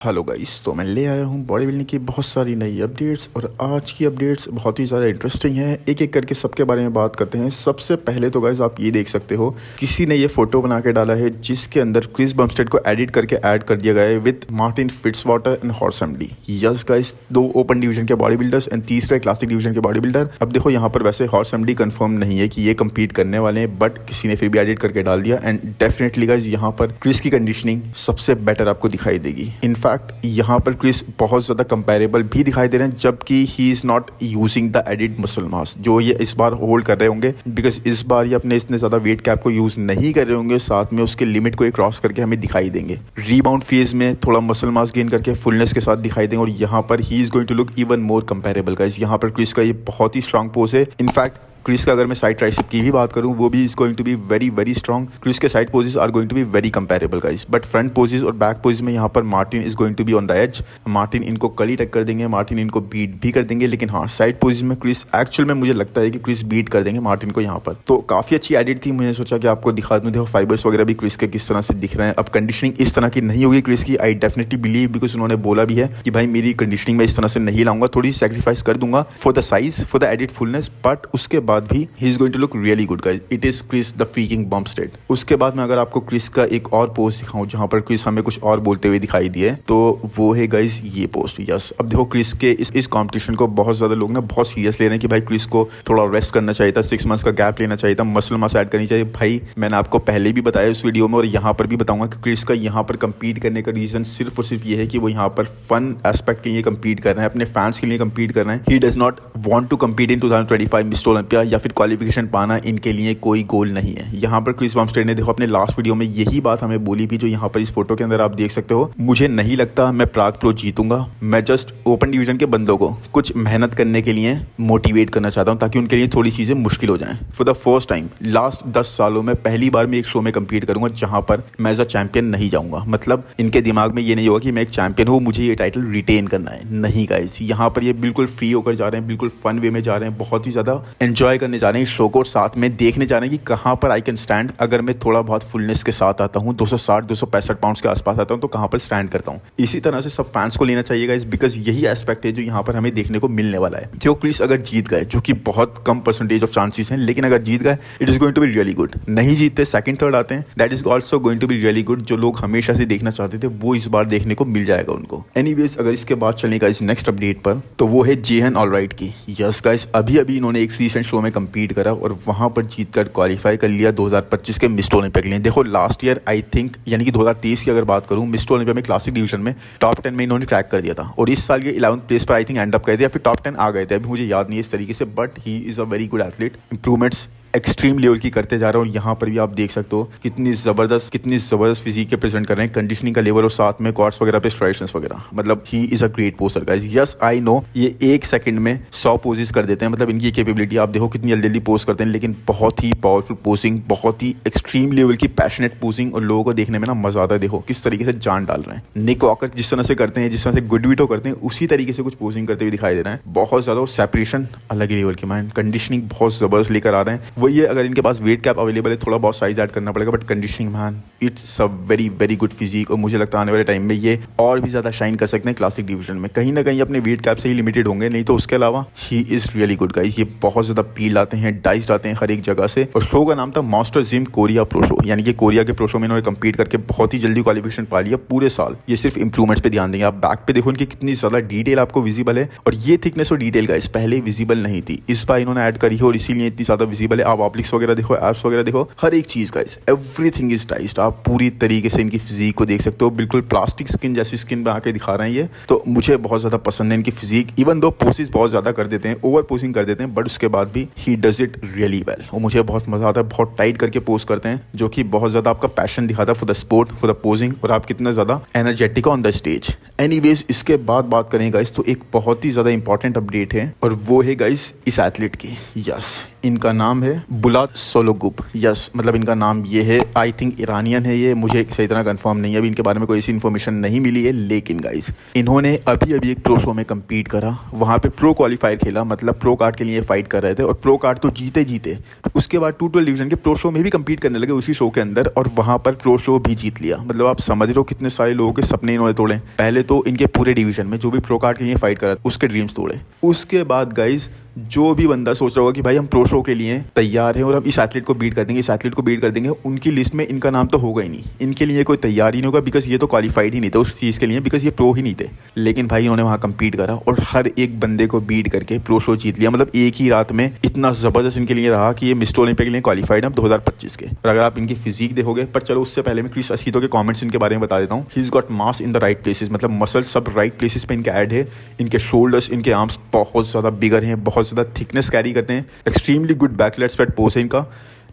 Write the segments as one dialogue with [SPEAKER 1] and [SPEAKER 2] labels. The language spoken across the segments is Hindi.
[SPEAKER 1] हेलो गाइस, तो मैं ले आया हूँ बॉडी बिल्डिंग की बहुत सारी नई अपडेट्स। और आज की अपडेट्स बहुत ही ज़्यादा इंटरेस्टिंग है। एक एक करके सबके बारे में बात करते हैं। सबसे पहले तो गाइस आप ये देख सकते हो, किसी ने ये फोटो बना के डाला है जिसके अंदर क्रिस बमस्टेड को एडिट करके ऐड कर दिया गया है with Martin Fitzwater and horse MD. Yes guys, 2 open division के बॉडी बिल्डर्स एंड तीसरा क्लासिक डिवीजन के बॉडी बिल्डर। अब देखो यहाँ पर वैसे हॉर्स एमडी कंफर्म नहीं है कि ये कम्पीट करने वाले हैं, बट किसी ने फिर भी एडिट करके डाल दिया। एंड डेफिनेटली गाइस यहाँ पर क्रिस की कंडीशनिंग सबसे बेटर आपको दिखाई देगी। इनफैक्ट यहाँ पर क्रिस बहुत ज़्यादा कंपेरेबल भी दिखाई दे रहे हैं, जबकि he is not using the added muscle mass जो ये इस बार होल्ड कर रहे होंगे, बिकॉज इस बार ये अपने इतने ज़्यादा वेट कैप को यूज़ नहीं कर रहे होंगे। साथ में उसके लिमिट को क्रॉस करके हमें दिखाई देंगे। रीबाउंड फेज में थोड़ा मसल मास गेन करके फुलनेस के साथ दिखाई देंगे। और यहाँ पर ही is going to look even more comparable guys. यहाँ पर क्रिस का ये बहुत ही स्ट्रांग पोज है। इनफैक्ट क्रिस का अगर मैं साइड ट्राइसेप की भी बात करूं, वो भी is going to be very very strong. Chris के side poses are going to be very comparable guys, but front poses और बैक पोजेस में यहाँ पर Martin is going to be on the edge. Martin इनको कली टक्कर देंगे, मार्टिन इनको बीट भी कर देंगे। लेकिन हाँ, साइड पोजेस में क्रिस एक्चुअल में मुझे लगता है कि क्रिस बीट कर देंगे मार्टिन को यहाँ पर। तो काफ़ी अच्छी एडिट थी, मुझे सोचा कि आपको दिखा दूँ। देखो फाइबर्स वगैरह भी क्रिस के किस तरह से दिख रहे हैं। अब कंडीशनिंग इस तरह की नहीं होगी क्रिस की, आई डेफिनेटली बिलीव, बिकॉज उन्होंने बोला भी है कि भाई मेरी कंडीशनिंग में इस तरह से नहीं लाऊंगा, थोड़ी सेक्रीफाइस कर दूंगा for the size, for the added fullness, but उसके बाद भी he is going to look really good guys. It is Chris the freaking Bumstead. उसके बाद मैं अगर आपको क्रिस का एक और पोस्ट दिखाऊं जहां पर क्रिस हमें कुछ और बोलते हुए दिखाई दिए, तो वो है गाइस ये पोस्ट। यस, अब देखो क्रिस के इस कंपटीशन को बहुत ज्यादा लोग ना बहुत सीरियस ले रहे हैं कि भाई क्रिस को थोड़ा रेस्ट करना चाहिए था, 6 मंथ्स का गैप लेना चाहिए था, मसल मास ऐड करनी चाहिए। भाई मैंने आपको पहले भी बताया उस वीडियो में और यहाँ पर भी बताऊंगा कि क्रिस का यहाँ पर कम्पीट करने का रीजन सिर्फ और सिर्फ ये है कि वो यहाँ पर फन एस्पेक्ट के लिए कम्पीट कर रहे हैं, अपने फैंस के लिए कम्पीट कर रहे हैं। He does not want to compete in 2025 Mr Olympia या फिर क्वालिफिकेशन पाना इनके लिए कोई गोल नहीं है। यहाँ पर क्रिस बमस्टेड ने देखो अपने लास्ट वीडियो में यही बात हमें बोली भी, जो यहाँ पर इस फोटो के अंदर आप देख सकते हो। मुझे नहीं लगता मैं प्राग प्रो जीतूंगा, मैं जस्ट ओपन डिवीजन के बंदों को कुछ मेहनत करने के लिए मोटिवेट करना चाहता हूँ ताकि उनके लिए थोड़ी चीजें मुश्किल हो जाएं। For the first time last 10 सालों में पहली बार मैं एक शो में कम्पीट करूंगा जहां पर मैं एज अ चैंपियन नहीं जाऊंगा। मतलब इनके दिमाग में ये नहीं होगा कि मैं एक चैंपियन हूँ, मुझे ये टाइटल रिटेन करना है। नहीं गाइस, यहाँ पर ये बिल्कुल फ्री होकर जा रहे हैं, बिल्कुल फन वे में जा रहे हैं, बहुत ही ज्यादा एंजॉय करने जा रहे हैं शो को, साथ में देखने जा रहे हैं कि कहाँ पर आई कैन स्टैंड। अगर मैं थोड़ा बहुत फुलनेस के साथ आता हूँ, 260-265 पाउंड्स के आसपास आता हूँ, तो कहाँ पर स्टैंड करता हूँ। इसी तरह से सब फैंस को लेना चाहिए गाइस, बिकॉज यही एस्पेक्ट है जो यहाँ पर हमें देखने को मिलने वाला है। जो क्रिस अगर जीत गए, जो कि बहुत कम परसेंटेज ऑफ चांसेस हैं, लेकिन अगर जीत गए it is going to be really good. नहीं जीतते, सेकंड थर्ड आते हैं, that is also going to be really good. जो लोग हमेशा से देखना चाहते थे वो इस बार देखने को मिल जाएगा उनको। एनीवेज, अगर इसके बाद चलने का इस नेक्स्ट अपडेट पर, तो वो है जेहन ऑलराइट की। यस गाइस, अभी अभी इन्होंने एक रीसेंट शो में कम्पीट करा और वहां पर जीतकर क्वालिफाई कर लिया 2025 के मिस्टर ओलंपिया के लिए। देखो लास्ट ईयर आई थिंक, यानी कि 2023 की अगर बात करूं, मिस्टर ओलंपिया में क्लासिक डिवीजन में टॉप 10 में इन्होंने क्रैक कर दिया था। और इस साल ये 11th प्लेस पर आई थिंक एंड अप कर दिया, फिर टॉप 10 आ गए थे, अभी मुझे याद नहीं है इस तरीके से, but he is a very good athlete. Improvements extreme level की करते जा रहे हैं। और यहाँ पर भी आप देख सकते हो कितनी ज़बरदस्त फिजिक के प्रेजेंट कर रहे हैं, कंडीशनिंग का लेवल और साथ में क्वाड्स वगैरह पे स्ट्राइशंस वगैरह। मतलब he is a great पोजर guys. Yes I know, ये 1 सेकंड में 100 पोजेस कर देते हैं, मतलब इनकी कैपेबिलिटी आप देखो कितनी जल्दी जल्दी पोज करते हैं, लेकिन बहुत ही पावरफुल पोजिंग, बहुत ही एक्सट्रीम लेवल की पैशनेट पोजिंग, और लोगों को देखने में ना मजा आता है। देखो किस तरीके से जान डाल रहे हैं। निक वॉकर जिस तरह से करते हैं, जिस तरह से गुडविटो करते हैं, उसी तरीके से कुछ पोजिंग करते हुए दिखाई दे रहे हैं। बहुत ज़्यादा सेपरेशन अलग ही लेवल की, माइंड कंडीशनिंग बहुत ज़बरदस्त लेकर आ रहे हैं। वही है, अगर इनके पास वेट कैप अवेलेबल है, थोड़ा बहुत साइज ऐड करना पड़ेगा, but conditioning man it's a very very good physique. और मुझे लगता है आने वाले टाइम में ये और भी ज्यादा शाइन कर सकते हैं क्लासिक डिवीजन में। कहीं ना कहीं अपने वेट कैप से ही लिमिटेड होंगे, नहीं तो उसके अलावा he is really good guys. ये बहुत ज्यादा पील आते हैं, डाइस्ड आते हैं हर एक जगह से। और शो का नाम था master gym Korea pro show, यानी कि कोरिया के प्रो शो में इन्होंने कम्पीट करके बहुत ही जल्दी क्वालिफिकेशन पा लिया पूरे साल। ये सिर्फ इंप्रूवमेंट्स पे ध्यान देंगे। आप बैक पे देखो इनकी कितनी ज्यादा डिटेल आपको विजिबल है, और ये थिकनेस और डिटेल गाइस पहले विजिबल नहीं थी, इस बार इन्होंने ऐड करी है और इसीलिए इतनी ज्यादा विजिबल है। आप ऑब्लिक्स वगैरह देखो, एब्स वगैरह देखो, हर एक चीज गाइस, एवरीथिंग इज डाइस्ड। आप पूरी तरीके से इनकी फिजिक को देख सकते हो, बिल्कुल प्लास्टिक स्किन जैसी स्किन बना के दिखा रहे हैं ये। तो मुझे बहुत ज्यादा पसंद है इनकी फिजिक। इवन दो पोसेस बहुत ज्यादा कर देते हैं, ओवर पोजिंग कर देते हैं, बट उसके बाद भी he does it really well. और मुझे बहुत मजा आता है, बहुत टाइट करके पोज करते हैं, जो कि बहुत ज्यादा आपका पैशन दिखाता है for the sport, for the posing, और आप कितना ज्यादा energetic on the stage. Anyways, इसके बाद बात करें गाइस, तो एक बहुत ही ज्यादा इंपॉर्टेंट अपडेट है, और वो है गाइस इस एथलीट की। यस, इनका नाम है बुलात सोलोगुब। यस, मतलब इनका नाम ये है। आई थिंक ईरानियन है ये, मुझे सही तरह कंफर्म नहीं है, अभी इनके बारे में कोई ऐसी इन्फॉर्मेशन नहीं मिली है। लेकिन गाइस इन्होंने अभी अभी एक प्रो शो में कम्पीट करा, वहाँ पे प्रो क्वालिफायर खेला, मतलब प्रो कार्ड के लिए फाइट कर रहे थे और प्रो कार्ड तो जीते। उसके बाद 212 डिवीजन के प्रो शो में भी कम्पीट करने लगे उसी शो के अंदर, और वहाँ पर प्रो शो भी जीत लिया। मतलब आप समझ रहे हो कितने सारे लोगों के सपने इन्होंने तोड़े। पहले तो इनके पूरे डिवीजन में जो भी प्रो कार्ड के लिए फाइट करा उसके ड्रीम्स तोड़े। उसके बाद गाइस जो भी बंदा सोच रहा होगा कि भाई हम प्रो शो के लिए तैयार हैं और हम इस एथलीट को बीट कर देंगे, इस एथलीट को बीट कर देंगे, उनकी लिस्ट में इनका नाम तो होगा ही नहीं। इनके लिए कोई तैयार ही नहीं होगा, बिकॉज ये तो क्वालिफाइड ही नहीं थे उस चीज़ के लिए, बिकॉज ये प्रो ही नहीं थे। लेकिन भाई इन्होंने वहाँ कम्पीट करा और हर एक बंदे को बीट करके प्रो शो जीत लिया। मतलब एक ही रात में इतना ज़बरदस्त इनके लिए रहा कि ये मिस्टर ओलंपिया के लिए क्वालिफाइड है 2025 के। और अगर आप इनकी फिजिक देखोगे, पर चलो उससे पहले मैं क्रिस असीतो के कॉमेंट्स इनके बारे में बता देता हूँ। He is got mass in the right places, मतलब मसल सब राइट प्लेसेस पे इनके ऐड है। इनके शोल्डर्स, इनके आर्म्स बहुत ज़्यादा बिगर हैं, बहुत ज़्यादा थिकनेस कैरी करते हैं। Extremely good back lat sweat pose है इनका।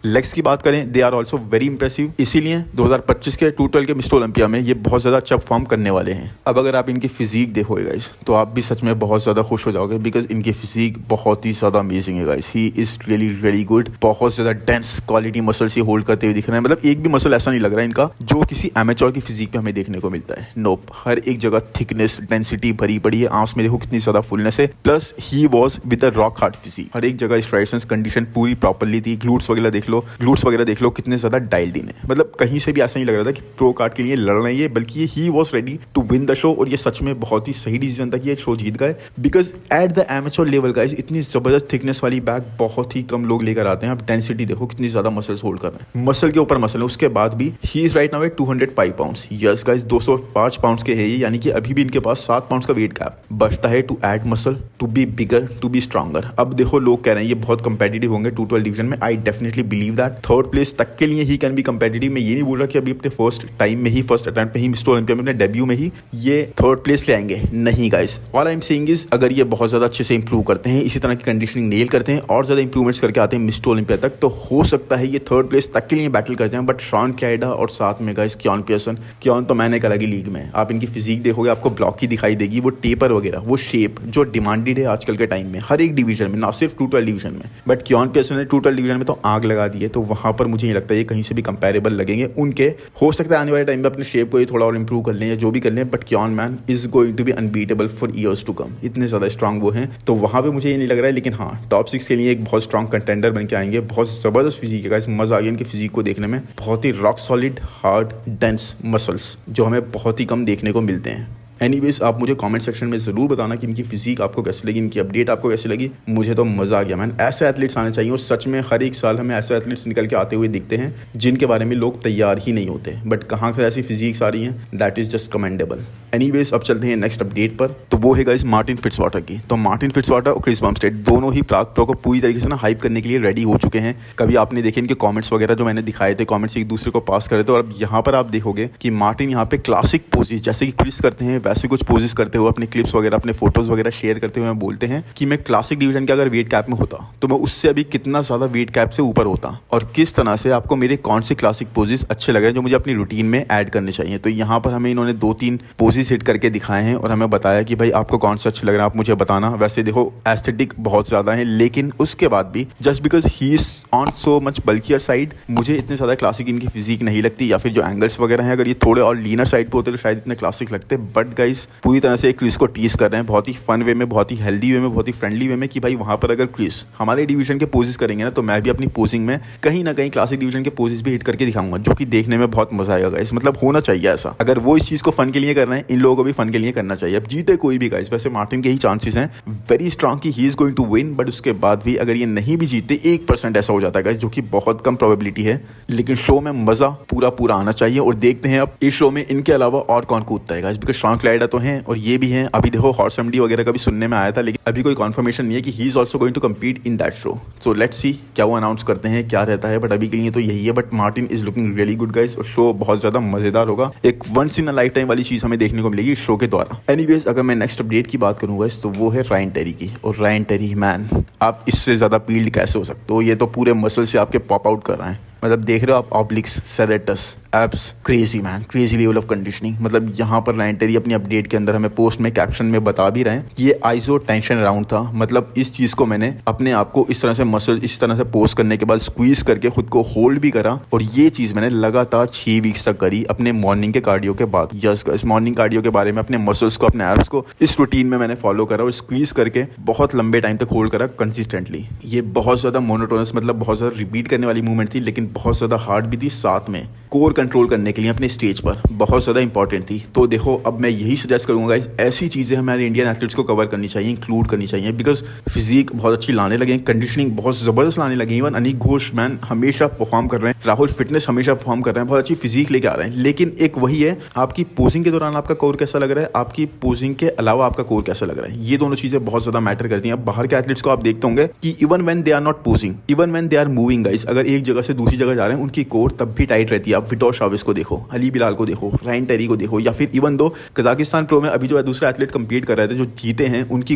[SPEAKER 1] लेग्स की बात करें, they are also very impressive, इसीलिए 2025 के 212 के मिस्टर ओलंपिया में ये बहुत ज़्यादा अच्छा परफॉर्म करने वाले हैं। अब अगर आप इनकी फिजिक देखोगे गाइस, तो आप भी सच में बहुत ज़्यादा खुश हो जाओगे, बिकॉज इनकी फिजिक बहुत ही ज़्यादा अमेजिंग है guys. He is really good. बहुत ज़्यादा डेंस क्वालिटी मसल्स ही होल्ड करते हुए दिख रहे हैं। मतलब एक भी मसल ऐसा नहीं लग रहा है इनका जो किसी एमेच्योर की फिजिक पे हमें देखने को मिलता है। नोप, हर एक जगह थिकनेस, डेंसिटी भरी पड़ी है। आंस में देखो कितनी ज़्यादा फुलनेस है। Plus he was with a rock hard physique, हर एक जगह स्ट्राइसेंस कंडीशन पूरी प्रॉपरली थी। ग्लूट्स वगैरह देख लो, ग्लूट्स वगैरह देख लो कितने ज़्यादा डाइल्ड इन है। मतलब कहीं से भी ऐसा नहीं लग रहा था कि प्रो कार्ड के लिए लड़ रहे हैं ये, बल्कि he was ready to win the show. और ये सच में बहुत ही सही डिसीजन था कि ये शो जीत गए, because at the amateur level guys इतनी ज़बरदस्त थिकनेस वाली बैग बहुत ही कम लोग लेकर आते हैं। आप डेंसिटी देखो कितनी ज़्यादा मसल्स होल्ड कर रहे हैं, मसल के ऊपर मसल है। उसके बाद भी he is right now at 205 pounds. Yes guys, 205 pounds के है ये, यानी कि अभी भी इनके पास 7 पाउंड्स का वेट गैप बचता है to add muscle, to be bigger, to be stronger. अब देखो लोग कह रहे हैं ये बहुत कंपेटिटिव होंगे 212 डिवीजन में। I definitely believe that. Third place तक के लिए ही कैन बी कंपेटिटिव। मैं ये नहीं बोल रहा कि अभी अपने फर्स्ट टाइम में ही, फर्स्ट अटेम्प्ट में ही, मिस्टर ओलंपिया में अपने डेब्यू में ही ये थर्ड प्लेस ले आएंगे, नहीं guys. All I am saying is अगर ये बहुत ज़्यादा अच्छे से इंप्रूव करते हैं, इसी तरह की कंडीशनिंग नेल करते हैं और ज़्यादा इंप्रूवमेंट्स करके आते हैं मिस्टर ओलंपिया तक, तो हो सकता है ये थर्ड प्लेस तक के लिए बैटल करते हैं। बट शॉन क्लाइडा और साथ में गाइस क्योन पियर्सन, क्योन तो मैंने एक अलग ही लीग में, आप इनकी फिजिक देखोगे आपको ब्लॉक ही दिखाई देगी। वो टेपर वगैरह, वो शेप जो डिमांडेड है आजकल के टाइम में हर एक डिवीजन में, ना सिर्फ 212 डिवीजन में। बट क्योन पियर्सन ने 212 डिवीजन में तो आग लगा दी है, तो वहाँ पर मुझे नहीं लगता ये कहीं से भी कंपेरेबल लगेंगे उनके। हो सकता है आने वाले टाइम में अपने शेप को ही थोड़ा और इंप्रूव कर लें या जो भी कर लें, but Keone man is going to be unbeatable for years to come. इतने ज़्यादा स्ट्रॉन्ग वो हैं, तो वहाँ पे मुझे ये नहीं लग रहा है। लेकिन हाँ, टॉप 6 के लिए एक बहुत स्ट्रॉन्ग कंटेंडर बन के आएंगे। बहुत ज़बरदस्त फिजिक है गाइस, मज़ा आ गया इनकी फिजिक को देखने में। बहुत ही rock solid, hard, dense muscles जो हमें बहुत ही कम देखने को मिलते हैं। एनीवेज, आप मुझे कमेंट सेक्शन में ज़रूर बताना कि इनकी फिजिक आपको कैसी लगी, इनकी अपडेट आपको कैसी लगी। मुझे तो मज़ा आ गया मैन। ऐसे एथलीट्स आने चाहिए और सच में हर एक साल हमें ऐसे एथलीट्स निकल के आते हुए दिखते हैं जिनके बारे में लोग तैयार ही नहीं होते। बट कहाँ से ऐसी फिजिक्स आ रही हैं, that is just commendable. Anyways, अब चलते हैं नेक्स्ट अपडेट पर। तो वो है गाइस मार्टिन फिट्जवाटर की। तो मार्टिन फिट्जवाटर और क्रिस बमस्टेड दोनों ही प्राग प्रो को पूरी तरीके से ना हाइप करने के लिए रेडी हो चुके हैं। कभी आपने देखे इनके कमेंट्स वगैरह जो मैंने दिखाए थे, कमेंट्स एक दूसरे को पास करे थे। और अब यहाँ पर आप देखोगे कि मार्टिन यहाँ पे क्लासिक पोजेज जैसे कि क्रिस करते हैं वैसे कुछ पोजेज करते हुए, अपने क्लिप्स वगैरह, अपने फोटोज वगैरह शेयर करते हुए बोलते हैं कि मैं क्लासिक डिवीजन के अगर वेट कैप में होता तो मैं उससे अभी कितना ज़्यादा वेट कैप से ऊपर होता। और किस तरह से आपको मेरे कौन से क्लासिक पोजेज अच्छे लगे जो मुझे अपनी रूटीन में ऐड करने चाहिए। तो यहाँ पर हमें इन्होंने 2-3 पोजेज हिट करके दिखाए हैं और हमें बताया कि भाई आपको कौन सा अच्छा लग रहा है, आप मुझे बताना। वैसे देखो एस्थेटिक बहुत ज़्यादा है, लेकिन उसके बाद भी just because he is on so much bulkier side, मुझे इतने ज़्यादा क्लासिक इनकी फिजिक नहीं लगती। या फिर जो एंगल्स वगैरह हैं, अगर ये थोड़े और लीनर साइड पे होते तो शायद इतने क्लासिक लगते। बट गाइस पूरी तरह से क्रिस को टीज कर रहे हैं, बहुत ही फन वे में, बहुत ही हेल्दी वे में, बहुत ही फ्रेंडली वे में, कि भाई वहाँ पर अगर क्रिस हमारे डिवीजन के पोजेस करेंगे ना, तो मैं भी अपनी पोजिंग में कहीं ना कहीं क्लासिक डिवीजन के पोजेस भी हिट करके दिखाऊंगा, जो कि देखने में बहुत मजा आएगा गाइस। मतलब होना चाहिए ऐसा। अगर वो इस चीज़ को फन के लिए कर रहे हैं, इन लोगों को भी फन के लिए करना चाहिए। अब जीते कोई भी गाइस, वैसे मार्टिन के ही चांसेस हैं वेरी स्ट्रांग कि he is going to win. But उसके बाद भी अगर ये नहीं भी जीते, 1% ऐसा हो जाता है गाइस, जो कि बहुत कम प्रोबेबिलिटी है। लेकिन शो में मजा पूरा आना चाहिए। और देखते हैं अब इस शो में इनके अलावा और कौन कूदता है गाइस, बिकॉज शॉन क्लाइडा तो हैं और ये भी हैं। अभी देखो हॉर्स एमडी वगैरह का भी सुनने में आया था, लेकिन अभी कोई कंफर्मेशन नहीं है कि he is also going to compete in that show. So let's see क्या वो अनाउंस करते हैं, क्या रहता है। बट अभी के लिए तो यही है। But Martin is looking really good guys, और शो बहुत ज्यादा मजेदार होगा। एक once in a lifetime वाली चीज हमें देखने को मिलेगी इस शो के द्वारा। एनीवेज, अगर मैं नेक्स्ट अपडेट की बात करूंगा तो वो है रायन टेरी की। और रायन टेरी मैन, आप इससे ज्यादा पील्ड कैसे हो सकते हो, ये तो पूरे मसल से आपके पॉप आउट कर रहे हैं। मतलब देख रहे हो आप, obliques, serratus, abs, crazy man, crazy level of conditioning. मतलब यहाँ पर रायन टेरी अपनी अपडेट के अंदर हमें पोस्ट में कैप्शन में बता भी रहे हैं कि ये आइसो टेंशन राउंड था। मतलब इस चीज़ को मैंने अपने आप को इस तरह से मसल इस तरह से पोस्ट करने के बाद स्क्वीज करके खुद को होल्ड भी करा, और ये चीज़ मैंने लगातार 6 वीक्स तक करी अपने मॉर्निंग के कार्डियो के बाद। यस गाइस, मॉर्निंग कार्डियो के बारे में अपने मसल्स को, अपने एप्स को इस रूटीन में मैंने फॉलो करा और स्क्वीज करके बहुत लंबे टाइम तक होल्ड करा कंसिस्टेंटली। ये बहुत ज़्यादा मोनोटोनस, मतलब बहुत ज़्यादा रिपीट करने वाली मूवमेंट थी, लेकिन बहुत ज़्यादा हार्ड भी थी, साथ में कोर कंट्रोल करने के लिए अपने स्टेज पर बहुत ज़्यादा इंपॉर्टेंट थी। तो देखो, अब मैं यही सजेस्ट करूंगा गाइस, ऐसी चीज़ें हमारे इंडियन एथलीट्स को कवर करनी चाहिए, इंक्लूड करनी चाहिए, बिकॉज फिजिक बहुत अच्छी लाने लगे, कंडीशनिंग बहुत ज़बरदस्त लाने लगे। इवन अनिक घोष मैन हमेशा परफॉर्म कर रहे हैं, राहुल फिटनेस हमेशा परफॉर्म कर रहे हैं, बहुत अच्छी फिजिक लेके आ रहे हैं। लेकिन एक वही है, आपकी पोजिंग के दौरान आपका कोर कैसा लग रहा है, आपकी पोजिंग के अलावा आपका कोर कैसा लग रहा है, ये दोनों चीज़ें बहुत ज़्यादा मैटर करती हैं। अब बाहर के एथलीट्स को आप देखते होंगे कि even when they are not posing, even when they are moving guys, अगर एक जगह से दूसरी जगह जा रहे हैं, उनकी कोर तब भी टाइट रहती है। आप विटोर शाविस को देखो, अली बिलाल को देखो, रायन टेरी को देखो, या फिर इवन दो कजाकिस्तान प्रो में अभी जो दूसरे एथलीट कंपीट कर रहे थे जो जीते हैं, उनकी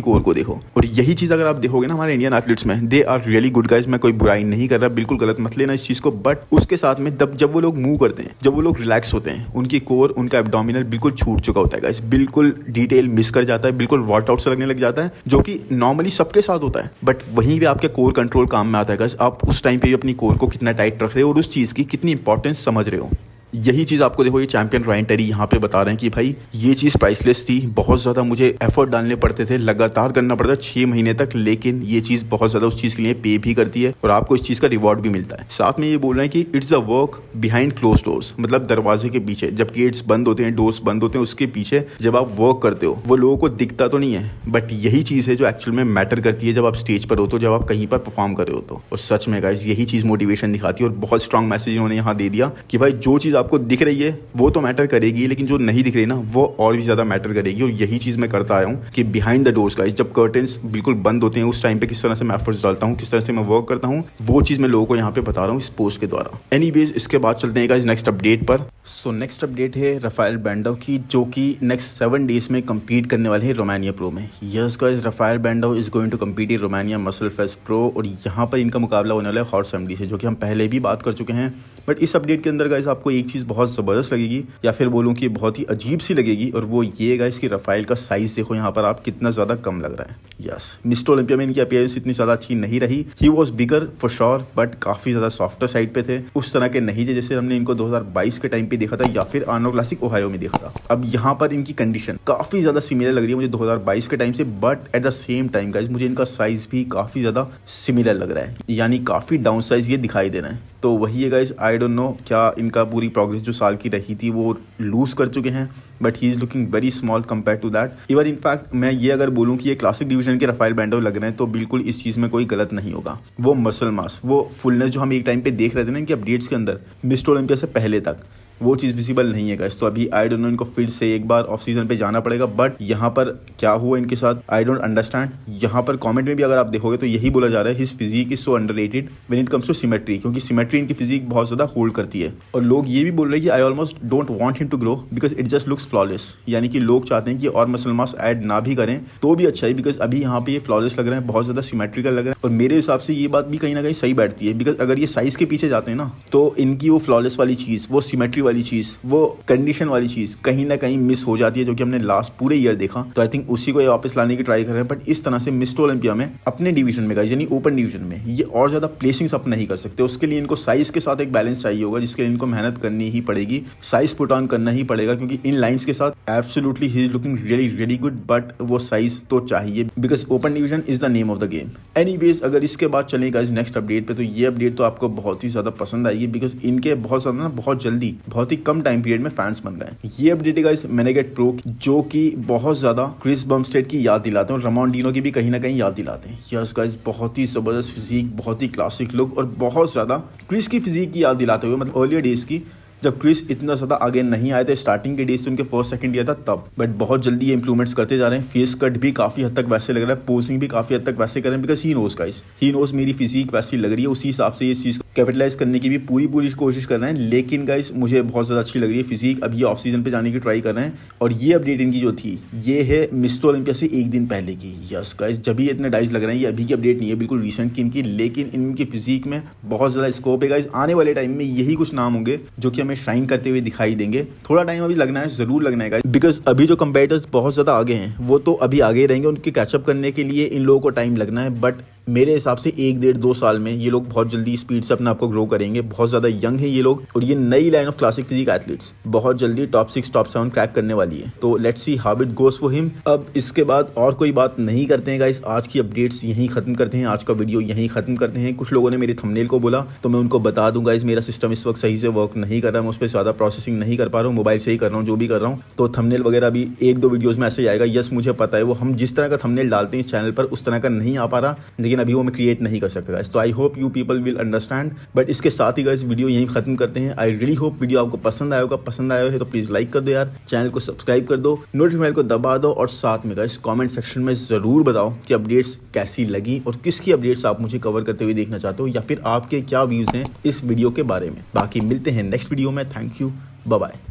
[SPEAKER 1] कोर को देखो। और यही चीज़ अगर आप देखोगे ना हमारे इंडियन एथलीट्स में, they are really good guys. मैं कोई बुराई नहीं कर रहा, बिल्कुल गलत मत लेना इस चीज़ को, बट उसके साथ में जब वो लोग मूव करते हैं, जब वो लोग रिलैक्स होते हैं, उनकी कोर, उनका एब्डोमिनल बिल्कुल छूट चुका होता है गाइस, बिल्कुल डिटेल मिस कर जाता है, बिल्कुल वॉट आउट से लगने लग जाता है, जो कि नॉर्मली सबके साथ होता है। बट वहीं पे आपके कोर कंट्रोल काम में आता है गाइस। आप उस टाइम पे भी अपनी कोर को कितना टाइट रख रहे हो और उस चीज़ की कितनी इंपॉर्टेंस समझ रहे हो। यही चीज़ आपको देखो, ये चैंपियन रायन टेरी यहाँ पे बता रहे हैं कि भाई ये चीज़ प्राइसलेस थी, बहुत ज़्यादा मुझे एफर्ट डालने पड़ते थे, लगातार करना पड़ता 6 महीने तक, लेकिन ये चीज़ बहुत ज़्यादा उस चीज़ के लिए पे भी करती है और आपको इस चीज़ का रिवॉर्ड भी मिलता है। साथ में ये बोल रहे हैं कि it's a work behind close doors, मतलब दरवाजे के पीछे, जब गेट्स बंद होते हैं, डोर्स बंद होते हैं, उसके पीछे जब आप वर्क करते हो, वो लोगों को दिखता तो नहीं है, बट यही चीज़ है जो एक्चुअल में मैटर करती है जब आप स्टेज पर हो, तो जब आप कहीं पर परफॉर्म कर रहे हो तो। और सच में गाइस, यही चीज़ मोटिवेशन दिखाती है और बहुत स्ट्रॉन्ग मैसेज इन्होंने यहाँ दे दिया कि भाई जो चीज़ आपको दिख रही है वो तो मैटर करेगी, लेकिन जो नहीं दिख रही ना, वो और भी ज़्यादा मैटर करेगी। और यही चीज़ मैं करता आया हूँ कि बिहाइंड द डोर्स गाइस, जब कर्टेंस बिल्कुल बंद होते हैं, उस टाइम पे किस तरह से मैं एफर्ट्स डालता हूँ, किस तरह से मैं वर्क करता हूँ, वो चीज़ मैं लोगों को यहाँ पे बता रहा हूँ इस पोस्ट के द्वारा। एनीवेज, इसके बाद चलते हैं गाइस नेक्स्ट अपडेट पर। सो नेक्स्ट अपडेट है राफेल बैंडो की, जो कि नेक्स्ट 7 डेज में कम्पीट करने वाले हैं रोमानिया प्रो में। Yes guys, Rafael Brandao is going to compete in Romania muscle fest pro, और यहाँ पर इनका मुकाबला होने वाला है हॉर्स एमडी से, जो कि हम पहले भी बात कर चुके हैं। बट इस अपडेट के अंदर गाइस आपको एक चीज़ बहुत ज़बरदस्त लगेगी, या फिर बोलूँ कि बहुत ही अजीब सी लगेगी, और वो ये गाइस कि राफेल का साइज़ देखो यहाँ पर आप, कितना ज़्यादा कम लग रहा है। यस, मिस्टर ओलंपिया में इनकी अपीयरेंस इतनी ज़्यादा अच्छी नहीं रही, he was bigger for sure, but काफ़ी ज़्यादा सॉफ्टर साइड पे थे, उस तरह के नहीं थे जैसे हमने इनको 2022 के टाइम पे देखा था, या फिर आर्नो क्लासिक ओहायो में देखा था। अब यहाँ पर इनकी कंडीशन काफ़ी ज़्यादा सिमिलर लग रही है मुझे 2022 के टाइम से, but at the same time guys मुझे इनका साइज़ भी काफ़ी ज़्यादा सिमिलर लग रहा है, यानी काफ़ी डाउन साइज़ ये दिखाई दे रहा है। तो वही है गाइस, आई डोंट नो क्या इनका पूरी प्रोग्रेस जो साल की रही थी वो लूज़ कर चुके हैं, but he is looking very small compare to that. Even in fact मैं ये अगर बोलूँ कि ये क्लासिक डिवीजन के राफेल बैंडो लग रहे हैं, तो बिल्कुल इस चीज़ में कोई गलत नहीं होगा। वो मसल मास, वो फुलनेस जो हम एक टाइम पे देख रहे थे ना इनके अपडेट्स के अंदर, मिस्टर ओलंपिया से पहले तक, वो चीज़ विजिबल नहीं है गाइस। तो अभी आई डोंट नो, इनको फिर से एक बार ऑफ सीजन पे जाना पड़ेगा, बट यहाँ पर क्या हुआ इनके साथ आई डोंट अंडरस्टैंड। यहाँ पर कमेंट में भी अगर आप देखोगे तो यही बोला जा रहा है, his physique is so underrated when it comes to symmetry, क्योंकि सिमेट्री इनकी फिजिक बहुत ज़्यादा होल्ड करती है। और लोग ये भी बोल रहे हैं कि I almost don't want him to grow because it just looks flawless, यानी कि लोग चाहते हैं कि और मसल मास ऐड ना भी करें तो भी अच्छा है, बिकॉज अभी यहाँ पे ये फ्लॉलेस लग रहे हैं, बहुत ज़्यादा सिमेट्रिकल लग रहे हैं। और मेरे हिसाब से ये बात भी कहीं ना कहीं सही बैठती है, बिकॉज अगर ये साइज़ के पीछे जाते हैं ना, तो इनकी वो फ्लॉलेस वाली चीज़, वो सिमेट्री वाली चीज़, वो कंडीशन वाली चीज़ कहीं ना कहीं मिस हो जाती है, जो कि हमने लास्ट पूरे ईयर देखा। तो आई थिंक उसी को ये वापस लाने की ट्राई कर रहे हैं, बट इस तरह से मिस्टर ओलंपिया में अपने डिवीजन में गाइस, यानी ओपन डिवीजन में ये और ज़्यादा प्लेसिंग्स अप नहीं कर सकते। उसके लिए इनको साइज़ के साथ एक बैलेंस चाहिए होगा, जिसके लिए इनको मेहनत करनी ही पड़ेगी, साइज़ पुट ऑन करना ही पड़ेगा, क्योंकि इन लाइन्स के साथ absolutely he is looking really really good, but वो साइज़ तो चाहिए, because open division is the name of the game. Anyways, अगर इसके बाद चलें गाइस नेक्स्ट अपडेट पे, तो ये अपडेट तो आपको बहुत ही ज़्यादा पसंद आएगी, बिकॉज इनके बहुत ज़्यादा ना, बहुत जल्दी, बहुत ही कम टाइम पीरियड में फैंस बन गए हैं। ये अपडेट है गाइस मेनेगेट प्रो, जो कि बहुत ज़्यादा क्रिस बमस्टेड की याद दिलाते हैं और रमोंडिनो की भी कहीं ना कहीं याद दिलाते हैं। यस गाइस, बहुत ही ज़बरदस्त फिजिक, बहुत ही क्लासिक लुक, और बहुत ज़्यादा क्रिस की फिजिक की याद दिलाते हुए, मतलब अर्लियर डेज की, जब क्रिस इतना ज़्यादा आगे नहीं आए थे, स्टार्टिंग के डेज से उनके फर्स्ट सेकंड ईयर था तब, बट बहुत जल्दी ये इंप्रूवमेंट्स करते जा रहे हैं। फेस कट भी काफ़ी हद तक वैसे लग रहा है, पोजिंग भी काफ़ी हद तक वैसे कर रहे हैं, because he knows guys, he knows मेरी फिजिक वैसी लग रही है, उसी हिसाब से ये चीज़ कैपिटलाइज करने की भी पूरी कोशिश कर रहे हैं, लेकिन गाइस मुझे बहुत ज़्यादा अच्छी लग रही है फिजिक। अब ये ऑफ सीजन पे जाने की ट्राई कर रहे हैं और ये अपडेट इनकी जो थी ये है मिस्टर ओलंपिया से एक दिन पहले की। यस गाइस, जब भी इतने डाइस लग रहे हैं, ये अभी की अपडेट नहीं है, बिल्कुल रिसेंट की इनकी, लेकिन इनकी फिजिक में बहुत ज़्यादा स्कोप है गाइस। आने वाले टाइम में यही कुछ नाम होंगे जो कि हमें शाइन करते हुए दिखाई देंगे। थोड़ा टाइम अभी लगना है, ज़रूर लगना है गाइस, बिकॉज अभी जो कंपेटिटर्स बहुत ज़्यादा आगे हैं वो तो अभी आगे रहेंगे, उनके कैचअप करने के लिए इन लोगों को टाइम लगना है। बट मेरे हिसाब से 1 डेढ़ 2 साल में ये लोग बहुत जल्दी स्पीड से अपने आप को ग्रो करेंगे। बहुत ज़्यादा यंग है ये लोग और ये नई line of classic physique athletes बहुत जल्दी टॉप 6 टॉप 7 क्रैक करने वाली है। तो let's see how it goes for him. अब इसके बाद और कोई बात नहीं करते हैं गाइस, आज की अपडेट्स यहीं खत्म करते हैं, आज का वीडियो यहीं खत्म करते हैं। कुछ लोगों ने मेरे थंबनेल को बोला तो मैं उनको बता दूं गाइस, मेरा सिस्टम इस वक्त सही से वर्क नहीं कर रहा, मैं उस पर ज़्यादा प्रोसेसिंग नहीं कर पा रहा हूँ, मोबाइल से ही कर रहा हूँ जो भी कर रहा हूँ। तो थंबनेल वगैरह भी 1-2 वीडियोज़ में ऐसे ही आएगा। यस मुझे पता है वो हम जिस तरह का थंबनेल डालते हैं इस चैनल पर उस तरह का नहीं आ पा रहा, लेकिन अभी वो मैं क्रिएट नहीं कर सकता गाइस। तो I hope you people will understand. But इसके साथ ही गाइस वीडियो यहीं खत्म करते हैं। आई रियली होप वीडियो आपको पसंद आया होगा। पसंद आया है तो प्लीज लाइक कर दो यार, चैनल को सब्सक्राइब कर दो, नोटिफाइल को दबा दो और साथ में गाइस कमेंट सेक्शन में जरूर बताओ कि अपडेट्स कैसी लगी और किसकी अपडेट्स आप मुझे कवर करते हुए देखना चाहते हो, या फिर आपके क्या व्यूज हैं इस वीडियो के बारे में। बाकी मिलते हैं नेक्स्ट वीडियो में। Thank you, bye bye.